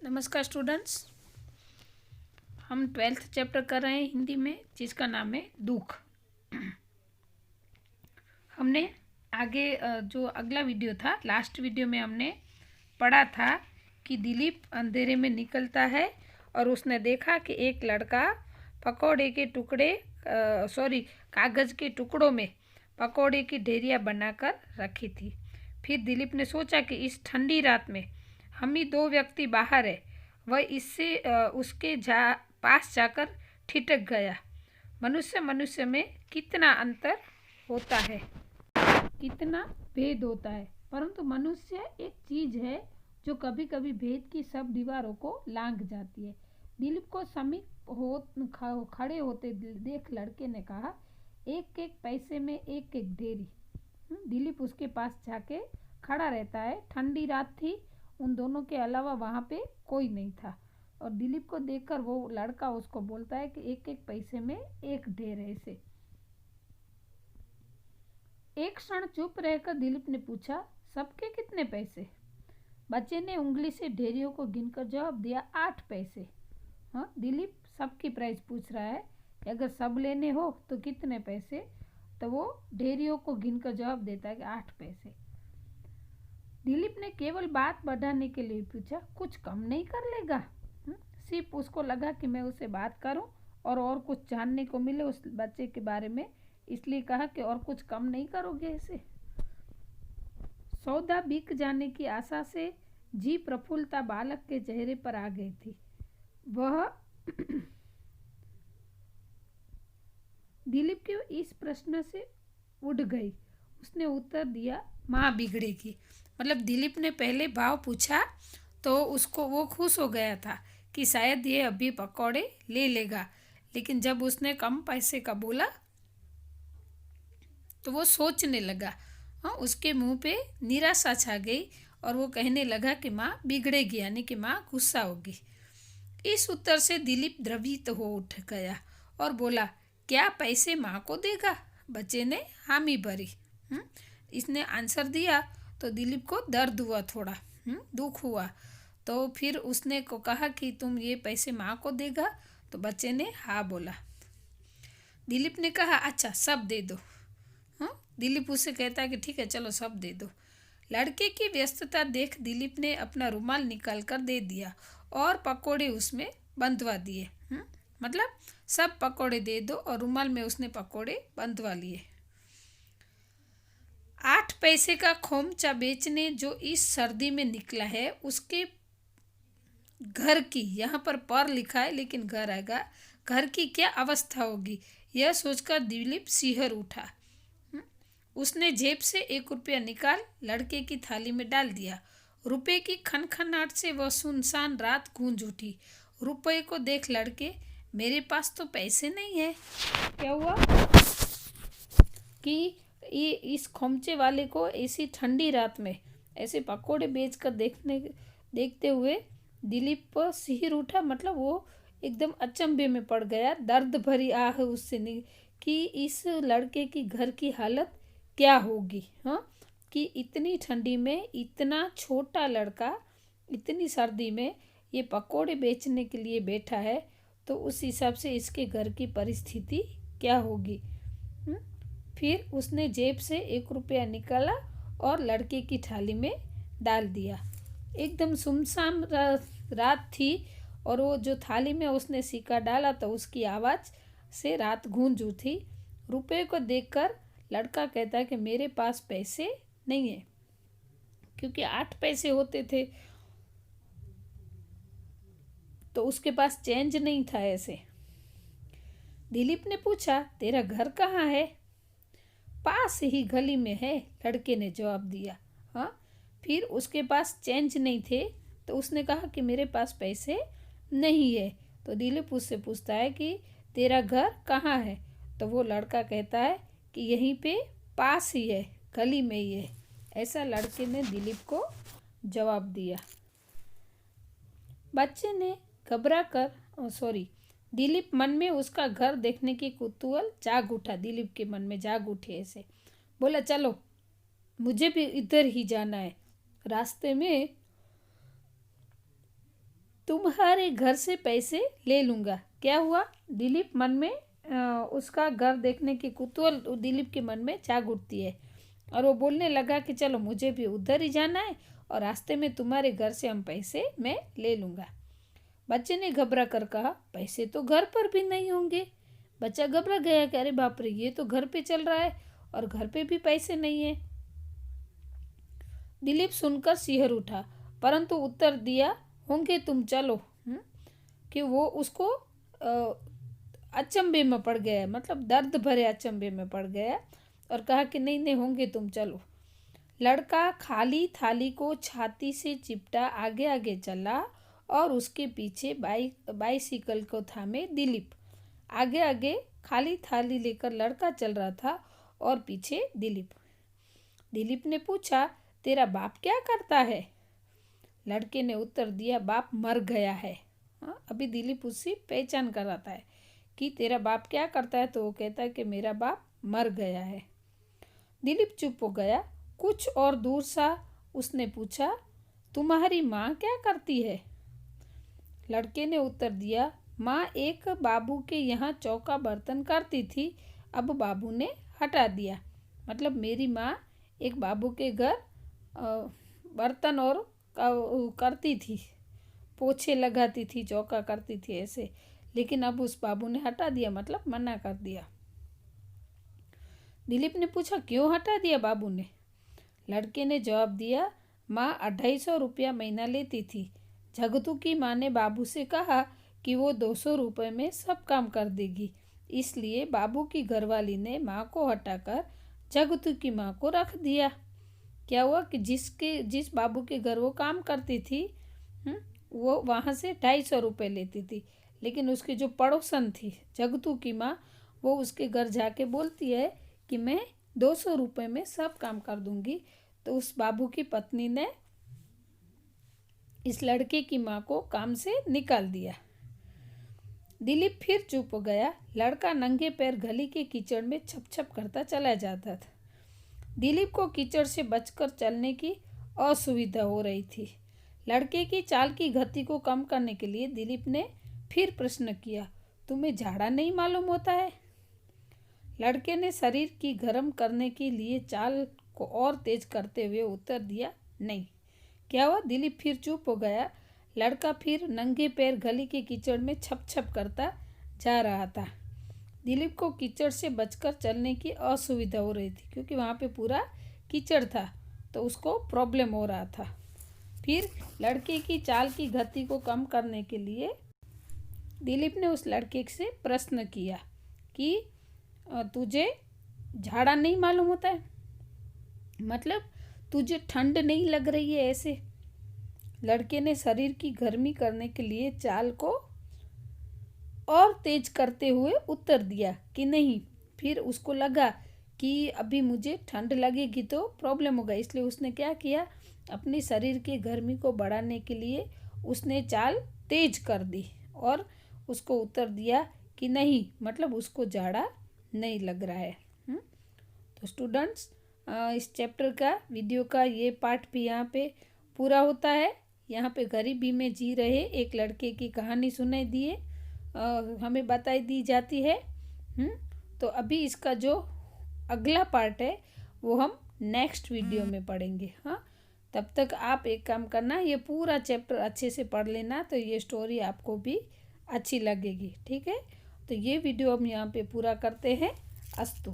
नमस्कार स्टूडेंट्स। हम 12th chapter कर रहे हैं हिंदी में, जिसका नाम है दुख। हमने आगे जो अगला वीडियो था, लास्ट वीडियो में हमने पढ़ा था कि दिलीप अंधेरे में निकलता है और उसने देखा कि एक लड़का पकौड़े के टुकड़े कागज़ के टुकड़ों में पकौड़े की ढेरियाँ बनाकर रखी थी। फिर दिलीप ने सोचा कि इस ठंडी रात में हम ही दो व्यक्ति बाहर है। वह इससे उसके पास जाकर ठिठक गया। मनुष्य में कितना अंतर होता है, कितना भेद होता है, परंतु मनुष्य एक चीज है जो कभी कभी भेद की सब दीवारों को लांघ जाती है। दिलीप को समीप खड़े होते देख लड़के ने कहा, एक एक पैसे में एक एक ढेरी। दिलीप उसके पास जाके खड़ा रहता है। ठंडी रात थी, उन दोनों के अलावा वहाँ पे कोई नहीं था और दिलीप को देखकर वो लड़का उसको बोलता है कि एक एक पैसे में एक ढेर है। इसे एक क्षण चुप रहकर दिलीप ने पूछा, सबके कितने पैसे? बच्चे ने उंगली से ढेरियों को गिनकर जवाब दिया, 8 पैसे। हाँ, दिलीप सबकी प्राइस पूछ रहा है, अगर सब लेने हो तो कितने पैसे? तो वो ढेरियों को गिनकर जवाब देता है कि 8 पैसे। दिलीप ने केवल बात बढ़ाने के लिए पूछा, कुछ कम नहीं कर लेगा? सिर्फ उसको लगा कि मैं उससे बात करूं और कुछ जानने को मिले उस बच्चे के बारे में, इसलिए कहा कि और कुछ कम नहीं करोगे इसे? सौदा बिक जाने की आशा से जी प्रफुल्लता बालक के चेहरे पर आ गई थी। वह दिलीप के इस प्रश्न से उठ गई। उसने उत्तर दिया, माँ बिगड़ेगी। मतलब दिलीप ने पहले भाव पूछा तो उसको वो खुश हो गया था कि शायद ये अभी पकौड़े ले लेगा, लेकिन जब उसने कम पैसे का बोला तो वो सोचने लगा। हाँ, उसके मुंह पे निराशा छा गई और वो कहने लगा कि माँ बिगड़ेगी, यानी कि माँ गुस्सा होगी। इस उत्तर से दिलीप द्रवित हो उठ गया और बोला, क्या पैसे माँ को देगा? बच्चे ने हामी भरी। इसने आंसर दिया तो दिलीप को दर्द हुआ, थोड़ा दुख हुआ। तो फिर उसने को कहा कि तुम ये पैसे माँ को देगा? तो बच्चे ने हाँ बोला। दिलीप ने कहा, अच्छा सब दे दो। दिलीप उससे कहता है कि ठीक है चलो सब दे दो। लड़के की व्यस्तता देख दिलीप ने अपना रुमाल निकाल कर दे दिया और पकोड़े उसमें बंधवा दिए। मतलब सब पकोड़े दे दो और रुमाल में उसने पकोड़े बंधवा लिए। 8 पैसे का खोमचा बेचने जो इस सर्दी में निकला है, उसके घर की, यहाँ पर लिखा है लेकिन घर आएगा, घर की क्या अवस्था होगी, यह सोचकर दिलीप सिहर उठा। उसने जेब से 1 रुपया निकाल लड़के की थाली में डाल दिया। रुपए की खनखनाहट से वह सुनसान रात गूंज उठी। रुपए को देख लड़के, मेरे पास तो पैसे नहीं है। क्या हुआ कि ये इस खोमचे वाले को ऐसी ठंडी रात में ऐसे पकोड़े बेचकर देखते हुए दिलीप सिहर उठा। मतलब वो एकदम अचंभे में पड़ गया। दर्द भरी आह उससे कि इस लड़के की घर की हालत क्या होगी। हाँ, कि इतनी ठंडी में इतना छोटा लड़का इतनी सर्दी में ये पकोड़े बेचने के लिए बैठा है, तो उस हिसाब से इसके घर की परिस्थिति क्या होगी। फिर उसने जेब से 1 रुपया निकाला और लड़के की थाली में डाल दिया। एकदम सुनसान रात थी और वो जो थाली में उसने सिक्का डाला तो उसकी आवाज़ से रात गूंज उठी। रुपए को देखकर लड़का कहता है कि मेरे पास पैसे नहीं है, क्योंकि 8 पैसे होते थे तो उसके पास चेंज नहीं था। ऐसे दिलीप ने पूछा, तेरा घर कहाँ है? पास ही गली में है, लड़के ने जवाब दिया। हाँ, फिर उसके पास चेंज नहीं थे तो उसने कहा कि मेरे पास पैसे नहीं है। तो दिलीप उससे पूछता है कि तेरा घर कहाँ है? तो वो लड़का कहता है कि यहीं पे पास ही है, गली में ही है। ऐसा लड़के ने दिलीप को जवाब दिया। बच्चे ने घबरा कर दिलीप मन में उसका घर देखने की कुतूहल जाग उठा। दिलीप के मन में जाग उठे। ऐसे बोला, चलो मुझे भी इधर ही जाना है। रास्ते में तुम्हारे घर से पैसे ले लूँगा। क्या हुआ? दिलीप मन में उसका घर देखने की कुतूहल दिलीप के मन में जाग उठती है और वो बोलने लगा कि चलो मुझे भी उधर ही जाना है और रास्ते में तुम्हारे घर से हम पैसे मैं ले लूँगा। बच्चे ने घबरा कर कहा, पैसे तो घर पर भी नहीं होंगे। बच्चा घबरा गया कि अरे बाप रे, ये तो घर पे चल रहा है और घर पे भी पैसे नहीं है। दिलीप सुनकर सिहर उठा, परंतु उत्तर दिया, होंगे तुम चलो। कि वो उसको अचंभे में पड़ गया, मतलब दर्द भरे अचंभे में पड़ गया और कहा कि नहीं नहीं, होंगे तुम चलो। लड़का खाली थाली को छाती से चिपटा आगे आगे चला और उसके पीछे बाइसिकल को थामे दिलीप। आगे आगे खाली थाली लेकर लड़का चल रहा था और पीछे दिलीप। दिलीप ने पूछा, तेरा बाप क्या करता है? लड़के ने उत्तर दिया, बाप मर गया है। अभी दिलीप उसकी पहचान कराता है कि तेरा बाप क्या करता है, तो वो कहता है कि मेरा बाप मर गया है। दिलीप चुप हो गया। कुछ और दूर सा उसने पूछा, तुम्हारी माँ क्या करती है? लड़के ने उत्तर दिया, माँ एक बाबू के यहाँ चौका बर्तन करती थी, अब बाबू ने हटा दिया। मतलब मेरी माँ एक बाबू के घर बर्तन और करती थी, पोछे लगाती थी, चौका करती थी ऐसे, लेकिन अब उस बाबू ने हटा दिया, मतलब मना कर दिया। दिलीप ने पूछा, क्यों हटा दिया बाबू ने? लड़के ने जवाब दिया, माँ 250 रुपया महीना लेती थी। जगतू की माँ ने बाबू से कहा कि वो 200 रुपये में सब काम कर देगी, इसलिए बाबू की घरवाली ने माँ को हटाकर जगतू की माँ को रख दिया। क्या हुआ कि जिस बाबू के घर वो काम करती थी, वो वहाँ से 250 रुपये लेती थी, लेकिन उसकी जो पड़ोसन थी जगतू की माँ, वो उसके घर जाके बोलती है कि मैं 200 रुपये में सब काम कर दूंगी। तो उस बाबू की पत्नी ने इस लड़के की माँ को काम से निकाल दिया। दिलीप फिर चुप हो गया। लड़का नंगे पैर गली के कीचड़ में छप छप करता चला जाता था। दिलीप को कीचड़ से बचकर चलने की असुविधा हो रही थी। लड़के की चाल की गति को कम करने के लिए दिलीप ने फिर प्रश्न किया, तुम्हें झाड़ा नहीं मालूम होता है? लड़के ने शरीर की गर्म करने के लिए चाल को और तेज करते हुए उत्तर दिया, नहीं। क्या हुआ? दिलीप फिर चुप हो गया। लड़का फिर नंगे पैर गली के कीचड़ में छप छप करता जा रहा था। दिलीप को कीचड़ से बचकर चलने की असुविधा हो रही थी, क्योंकि वहाँ पे पूरा कीचड़ था, तो उसको प्रॉब्लम हो रहा था। फिर लड़के की चाल की गति को कम करने के लिए दिलीप ने उस लड़के से प्रश्न किया कि तुझे झाड़ा नहीं मालूम होता है? मतलब तुझे ठंड नहीं लग रही है ऐसे? लड़के ने शरीर की गर्मी करने के लिए चाल को और तेज करते हुए उत्तर दिया कि नहीं। फिर उसको लगा कि अभी मुझे ठंड लगेगी तो प्रॉब्लम होगा, इसलिए उसने क्या किया, अपनी शरीर की गर्मी को बढ़ाने के लिए उसने चाल तेज कर दी और उसको उत्तर दिया कि नहीं, मतलब उसको झाड़ा नहीं लग रहा है। तो स्टूडेंट्स, इस चैप्टर का वीडियो का ये पार्ट भी यहाँ पे पूरा होता है। यहाँ पे गरीबी में जी रहे एक लड़के की कहानी सुनाई दी है, हमें बताई दी जाती है। तो अभी इसका जो अगला पार्ट है वो हम नेक्स्ट वीडियो में पढ़ेंगे। हाँ, तब तक आप एक काम करना, ये पूरा चैप्टर अच्छे से पढ़ लेना, तो ये स्टोरी आपको भी अच्छी लगेगी। ठीक है, तो ये वीडियो हम यहाँ पे पूरा करते हैं। अस्तु।